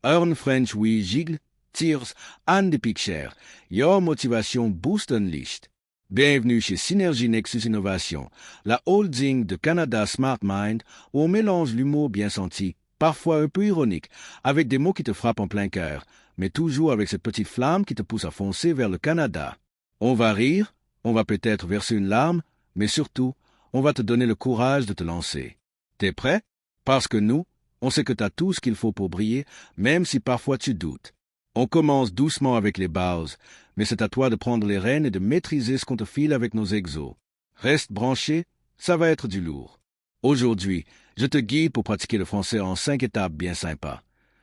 Earn French wie Gigle, Tiers, Anne de Piccher. Your Motivation Boost Unleashed. Bienvenue chez Synergie Nexus Innovation, la holding de Canada Smart Mind, où on mélange l'humour bien senti, parfois un peu ironique, avec des mots qui te frappent en plein cœur, mais toujours avec cette petite flamme qui te pousse à foncer vers le Canada. On va rire, on va peut-être verser une larme, mais surtout, on va te donner le courage de te lancer. T'es prêt? Parce que nous, on sait que t'as tout ce qu'il faut pour briller, même si parfois tu doutes. On commence doucement avec les bases, mais c'est à toi de prendre les rênes et de maîtriser ce qu'on te file avec nos exos. Reste branché, ça va être du lourd. Aujourd'hui, je te guide pour pratiquer le français en 5 étapes bien sympas.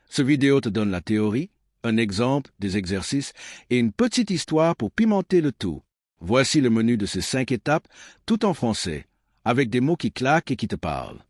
Ce vidéo te donne la théorie, un exemple, des exercices et une petite histoire pour pimenter le tout. Voici le menu de ces 5 étapes, tout en français, avec des mots qui claquent et qui te parlent.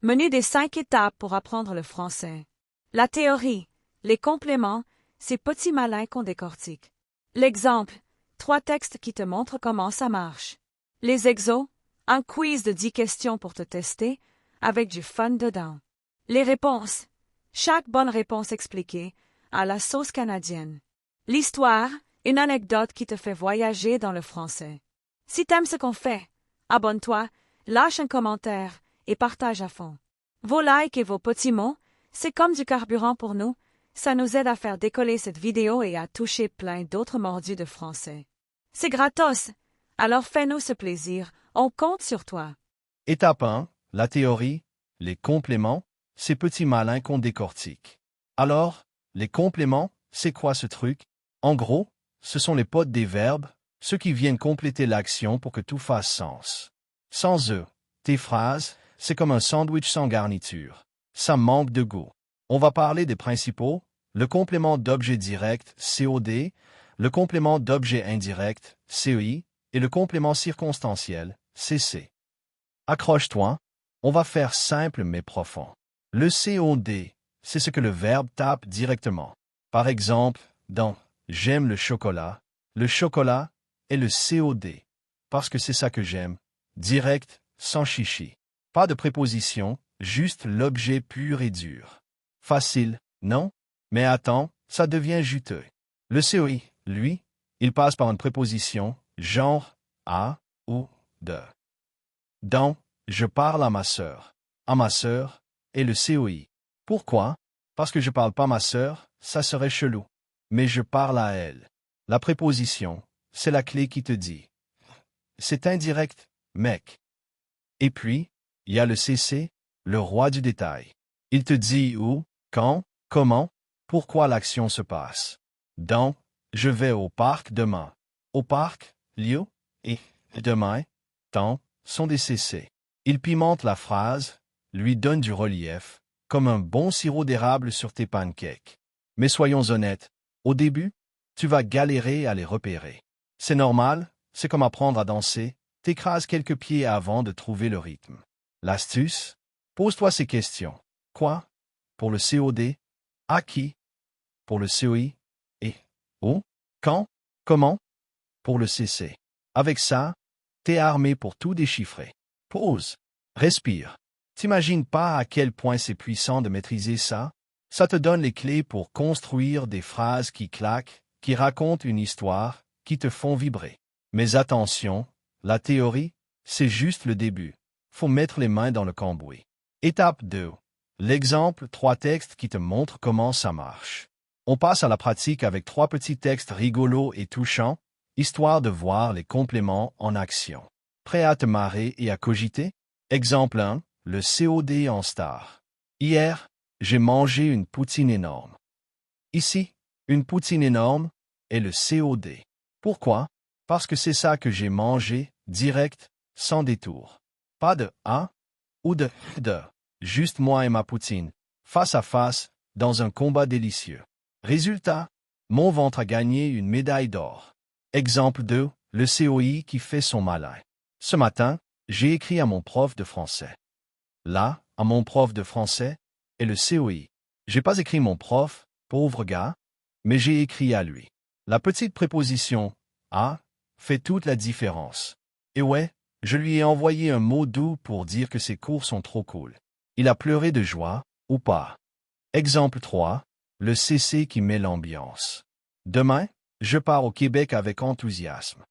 Menu des 5 étapes pour apprendre le français. La théorie, les compléments, ces petits malins qu'on décortique. L'exemple, 3 textes qui te montrent comment ça marche. Les exos, un quiz de 10 questions pour te tester, avec du fun dedans. Les réponses, chaque bonne réponse expliquée, à la sauce canadienne. L'histoire, une anecdote qui te fait voyager dans le français. Si t'aimes ce qu'on fait, abonne-toi, lâche un commentaire et partage à fond. Vos likes et vos petits mots, c'est comme du carburant pour nous, ça nous aide à faire décoller cette vidéo et à toucher plein d'autres mordus de français. C'est gratos, alors fais-nous ce plaisir, on compte sur toi. Étape 1, la théorie, les compléments, ces petits malins qu'on décortique. Alors, les compléments, c'est quoi ce truc? En gros, ce sont les potes des verbes, ceux qui viennent compléter l'action pour que tout fasse sens. Sans eux, tes phrases, c'est comme un sandwich sans garniture. Ça manque de goût. On va parler des principaux, le complément d'objet direct, COD, le complément d'objet indirect, CEI, et le complément circonstanciel, CC. Accroche-toi, on va faire simple mais profond. Le COD, c'est ce que le verbe tape directement. Par exemple, dans « j'aime le chocolat », est le COD, parce que c'est ça que j'aime, direct, sans chichi. Pas de préposition, juste l'objet pur et dur. Facile, non? Mais attends, ça devient juteux. Le COI, lui, il passe par une préposition, genre à ou de. Dans « je parle à ma sœur », est le COI. Pourquoi? Parce que je parle pas à ma sœur, ça serait chelou. Mais je parle à elle. La préposition, c'est la clé qui te dit. C'est indirect, mec. Et puis, il y a le CC, le roi du détail. Il te dit où, quand, comment, pourquoi l'action se passe. Dans « je vais au parc demain ». Au parc, lieu, et demain, temps, sont des CC. Il pimente la phrase, lui donne du relief, comme un bon sirop d'érable sur tes pancakes. Mais soyons honnêtes, au début, tu vas galérer à les repérer. C'est normal, c'est comme apprendre à danser, t'écrases quelques pieds avant de trouver le rythme. L'astuce? Pose-toi ces questions. Quoi? Pour le COD? À qui? Pour le COI? Et? Où? Quand? Comment? Pour le CC. Avec ça, t'es armé pour tout déchiffrer. Pause. Respire. T'imagines pas à quel point c'est puissant de maîtriser ça? Ça te donne les clés pour construire des phrases qui claquent, qui racontent une histoire, qui te font vibrer. Mais attention, la théorie, c'est juste le début. Faut mettre les mains dans le cambouis. Étape 2. L'exemple, 3 textes qui te montrent comment ça marche. On passe à la pratique avec 3 petits textes rigolos et touchants, histoire de voir les compléments en action. Prêt à te marrer et à cogiter? Exemple 1, le COD en star. Hier, j'ai mangé une poutine énorme. Ici, une poutine énorme est le COD. Pourquoi? Parce que c'est ça que j'ai mangé, direct, sans détour. Pas de « ah » ou de « de ». Juste moi et ma poutine, face à face, dans un combat délicieux. Résultat, mon ventre a gagné une médaille d'or. Exemple 2, le COI qui fait son malin. Ce matin, j'ai écrit à mon prof de français. Là, à mon prof de français, est le COI. J'ai pas écrit mon prof, pauvre gars, mais j'ai écrit à lui. La petite préposition « à » fait toute la différence. Et ouais, je lui ai envoyé un mot doux pour dire que ses cours sont trop cool. Il a pleuré de joie, ou pas. Exemple 3, le CC qui met l'ambiance. Demain, je pars au Québec avec enthousiasme.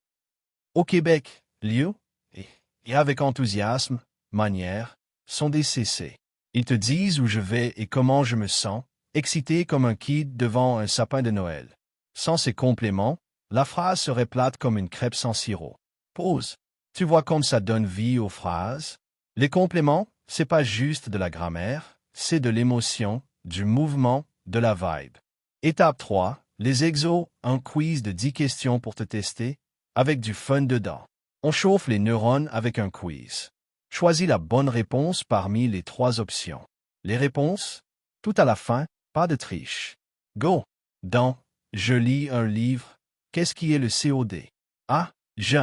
Au Québec, lieu et avec enthousiasme, manière, sont des CC. Ils te disent où je vais et comment je me sens, excité comme un kid devant un sapin de Noël. Sans ces compléments, la phrase serait plate comme une crêpe sans sirop. Pause. Tu vois comme ça donne vie aux phrases? Les compléments, c'est pas juste de la grammaire, c'est de l'émotion, du mouvement, de la vibe. Étape 3. Les exos, un quiz de 10 questions pour te tester, avec du fun dedans. On chauffe les neurones avec un quiz. Choisis la bonne réponse parmi les 3 options. Les réponses? Tout à la fin, pas de triche. Go! Dans « Je lis un livre », qu'est-ce qui est le COD? A. Je.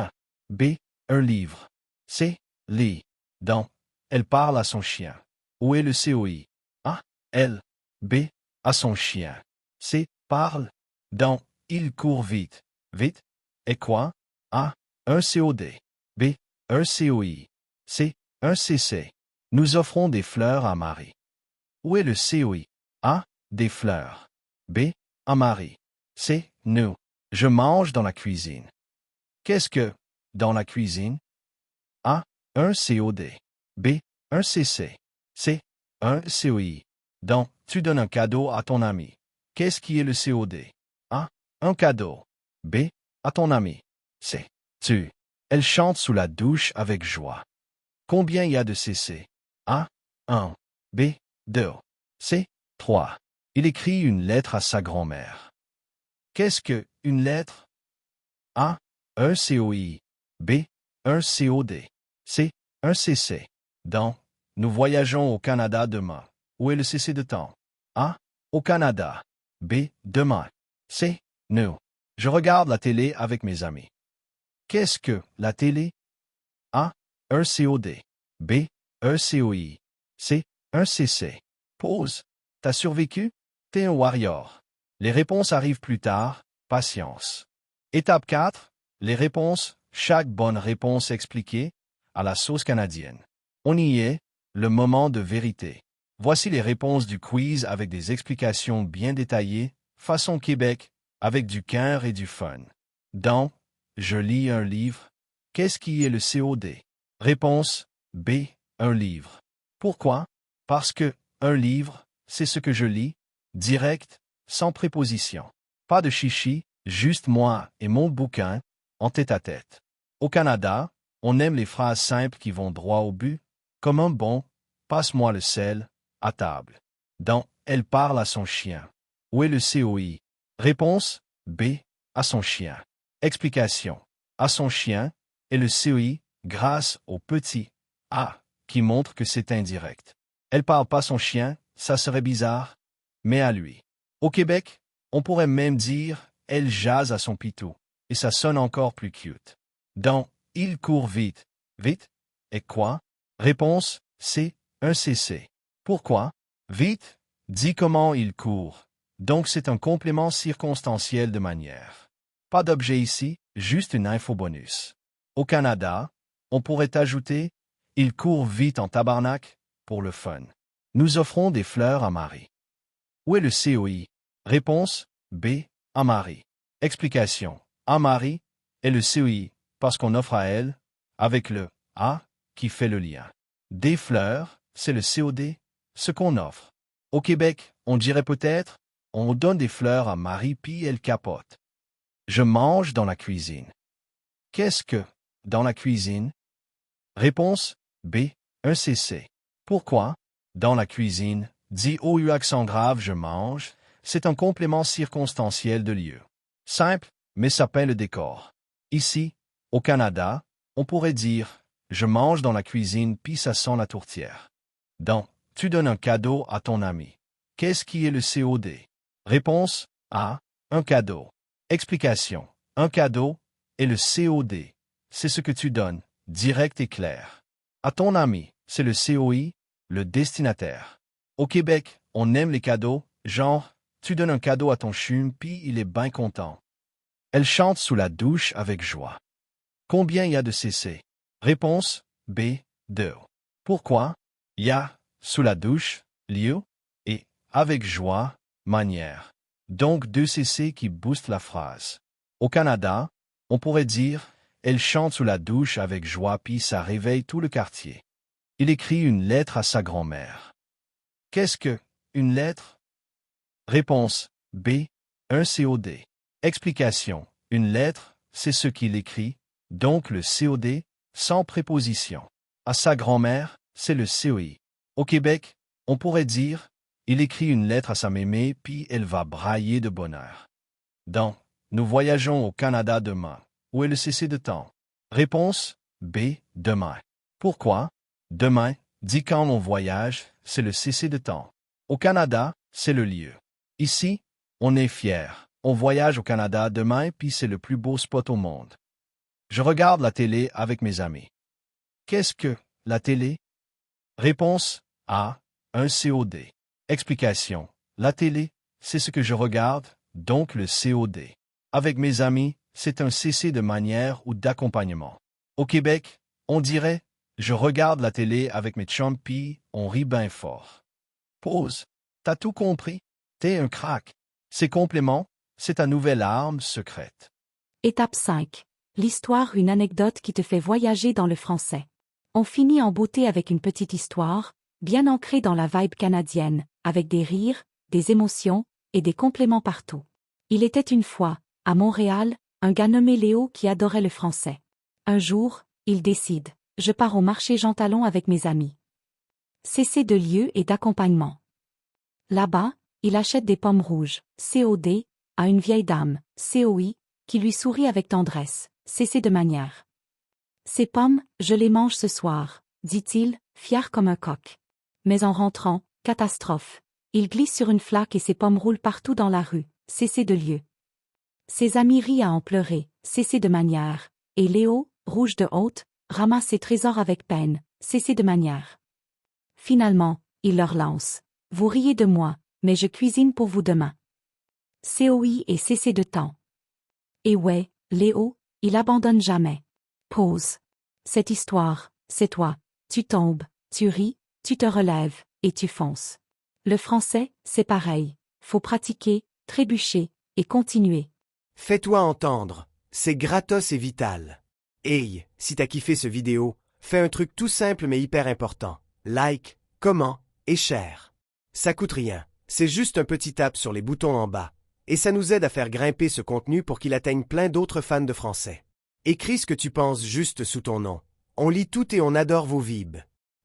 B. Un livre. C. Lit. Dans « Elle parle à son chien ». Où est le COI? A. Elle. B. À son chien. C. Parle. Dans « Il court vite ». Vite. Et quoi? A. Un COD. B. Un COI. C. Un CC. Nous offrons des fleurs à Marie. Où est le COI? A. Des fleurs. B. À Marie. C. Nous. Je mange dans la cuisine. Qu'est-ce que dans la cuisine? A. Un COD. B. Un CC. C. Un COI. Dans tu donnes un cadeau à ton ami. Qu'est-ce qui est le COD? A. Un cadeau. B. À ton ami. C. Tu. Elle chante sous la douche avec joie. Combien y a de CC? A. 1. B. 2. C. 3. Il écrit une lettre à sa grand-mère. Qu'est-ce que une lettre? A. Un COI. B. Un COD. C. Un CC. Dans nous voyageons au Canada demain. Où est le CC de temps? A. Au Canada. B. Demain. C. Nous. Je regarde la télé avec mes amis. Qu'est-ce que la télé? A. Un COD. B. Un COI. C. Un CC. Pause. T'as survécu? T'es un warrior. Les réponses arrivent plus tard. Patience. Étape 4. Les réponses. Chaque bonne réponse expliquée à la sauce canadienne. On y est. Le moment de vérité. Voici les réponses du quiz avec des explications bien détaillées, façon Québec, avec du cœur et du fun. Dans je lis un livre. Qu'est-ce qui est le COD? Réponse B. Un livre. Pourquoi? Parce que un livre, c'est ce que je lis, direct, sans préposition. Pas de chichi, juste moi et mon bouquin, en tête-à-tête. Au Canada, on aime les phrases simples qui vont droit au but, comme un bon « passe-moi le sel » à table. Dans « Elle parle à son chien ». Où est le COI? Réponse B. À son chien. Explication. À son chien et le COI grâce au petit A qui montre que c'est indirect. Elle parle pas son chien, ça serait bizarre, mais à lui. Au Québec, on pourrait même dire elle jase à son pitou, et ça sonne encore plus cute. Dans il court vite. Vite? Et quoi? Réponse C. Un CC. Pourquoi? Vite? Dis comment il court. Donc c'est un complément circonstanciel de manière. Pas d'objet ici, juste une info bonus. Au Canada, on pourrait ajouter « Il court vite en tabarnak » pour le fun. Nous offrons des fleurs à Marie. Où est le COI? Réponse B. À Marie. Explication. À Marie est le COI parce qu'on offre à elle, avec le A qui fait le lien. Des fleurs, c'est le COD, ce qu'on offre. Au Québec, on dirait peut-être « On donne des fleurs à Marie puis elle capote ». Je mange dans la cuisine. Qu'est-ce que dans la cuisine? Réponse B. Un CC. Pourquoi? Dans la cuisine, dit au accent grave je mange, c'est un complément circonstanciel de lieu. Simple, mais ça peint le décor. Ici, au Canada, on pourrait dire je mange dans la cuisine puis ça sent la tourtière. Dans tu donnes un cadeau à ton ami. Qu'est-ce qui est le COD? Réponse A. Un cadeau. Explication. Un cadeau est le COD. C'est ce que tu donnes, direct et clair. À ton ami, c'est le COI, le destinataire. Au Québec, on aime les cadeaux, genre, tu donnes un cadeau à ton chum puis il est bien content. Elle chante sous la douche avec joie. Combien y a de CC? Réponse B. 2. Pourquoi? Y a, sous la douche, lieu, et avec joie, manière. Donc 2 CC qui boostent la phrase. Au Canada, on pourrait dire « Elle chante sous la douche avec joie puis ça réveille tout le quartier ». Il écrit une lettre à sa grand-mère. Qu'est-ce que une lettre? Réponse B. Un COD. Explication. Une lettre, c'est ce qu'il écrit, donc le COD, sans préposition. À sa grand-mère, c'est le COI. Au Québec, on pourrait dire « Il écrit une lettre à sa mémé puis elle va brailler de bonheur ». Donc, nous voyageons au Canada demain. Où est le cessé de temps? Réponse B. Demain. Pourquoi? Demain, dit quand on voyage, c'est le cessé de temps. Au Canada, c'est le lieu. Ici, on est fier. On voyage au Canada demain puis c'est le plus beau spot au monde. Je regarde la télé avec mes amis. Qu'est-ce que la télé? Réponse A. Un COD. Explication. La télé, c'est ce que je regarde, donc le COD. Avec mes amis, c'est un CC de manière ou d'accompagnement. Au Québec, on dirait « Je regarde la télé avec mes chums puis on rit bien fort ». Pause. T'as tout compris? T'es un crack. Ces compléments, c'est ta nouvelle arme secrète. Étape 5. L'histoire, une anecdote qui te fait voyager dans le français. On finit en beauté avec une petite histoire, bien ancrée dans la vibe canadienne, avec des rires, des émotions et des compléments partout. Il était une fois, à Montréal, un gars nommé Léo qui adorait le français. Un jour, il décide, je pars au marché Jean Talon avec mes amis. CC de lieu et d'accompagnement. Là-bas, il achète des pommes rouges, COD, à une vieille dame, COI, qui lui sourit avec tendresse, CC de manière. Ces pommes, je les mange ce soir, dit-il, fier comme un coq. Mais en rentrant, catastrophe. Il glisse sur une flaque et ses pommes roulent partout dans la rue, CC de lieu. Ses amis rient à en pleurer, CC de manière, et Léo, rouge de honte, ramasse ses trésors avec peine, CC de manière. Finalement, il leur lance. Vous riez de moi, mais je cuisine pour vous demain. COI et CC de temps. Et ouais, Léo, il abandonne jamais. Pause. Cette histoire, c'est toi. Tu tombes, tu ris, tu te relèves, et tu fonces. Le français, c'est pareil. Faut pratiquer, trébucher, et continuer. Fais-toi entendre. C'est gratos et vital. Hey, si t'as kiffé ce vidéo, fais un truc tout simple mais hyper important. Like, comment, et share. Ça coûte rien. C'est juste un petit tap sur les boutons en bas. Et ça nous aide à faire grimper ce contenu pour qu'il atteigne plein d'autres fans de français. Écris ce que tu penses juste sous ton nom. On lit tout et on adore vos vibes.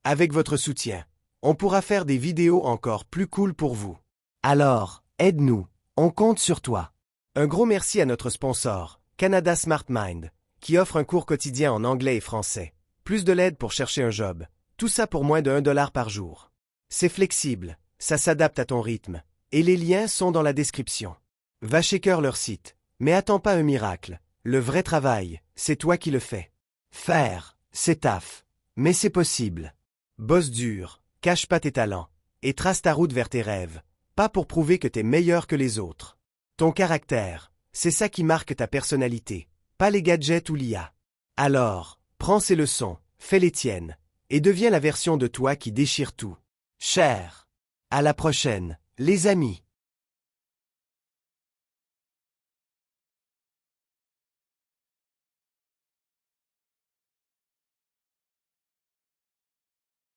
Avec votre soutien, on pourra faire des vidéos encore plus cool pour vous. Alors, aide-nous. On compte sur toi. Un gros merci à notre sponsor, Canada Smart Mind, qui offre un cours quotidien en anglais et français. Plus de l'aide pour chercher un job. Tout ça pour moins de $1 par jour. C'est flexible, ça s'adapte à ton rythme. Et les liens sont dans la description. Va checker leur site. Mais attends pas un miracle. Le vrai travail, c'est toi qui le fais. Faire, c'est taf. Mais c'est possible. Bosse dur, cache pas tes talents. Et trace ta route vers tes rêves. Pas pour prouver que t'es meilleur que les autres. Ton caractère, c'est ça qui marque ta personnalité. Pas les gadgets ou l'IA. Alors, prends ces leçons, fais les tiennes. Et deviens la version de toi qui déchire tout. Cher. À la prochaine, les amis.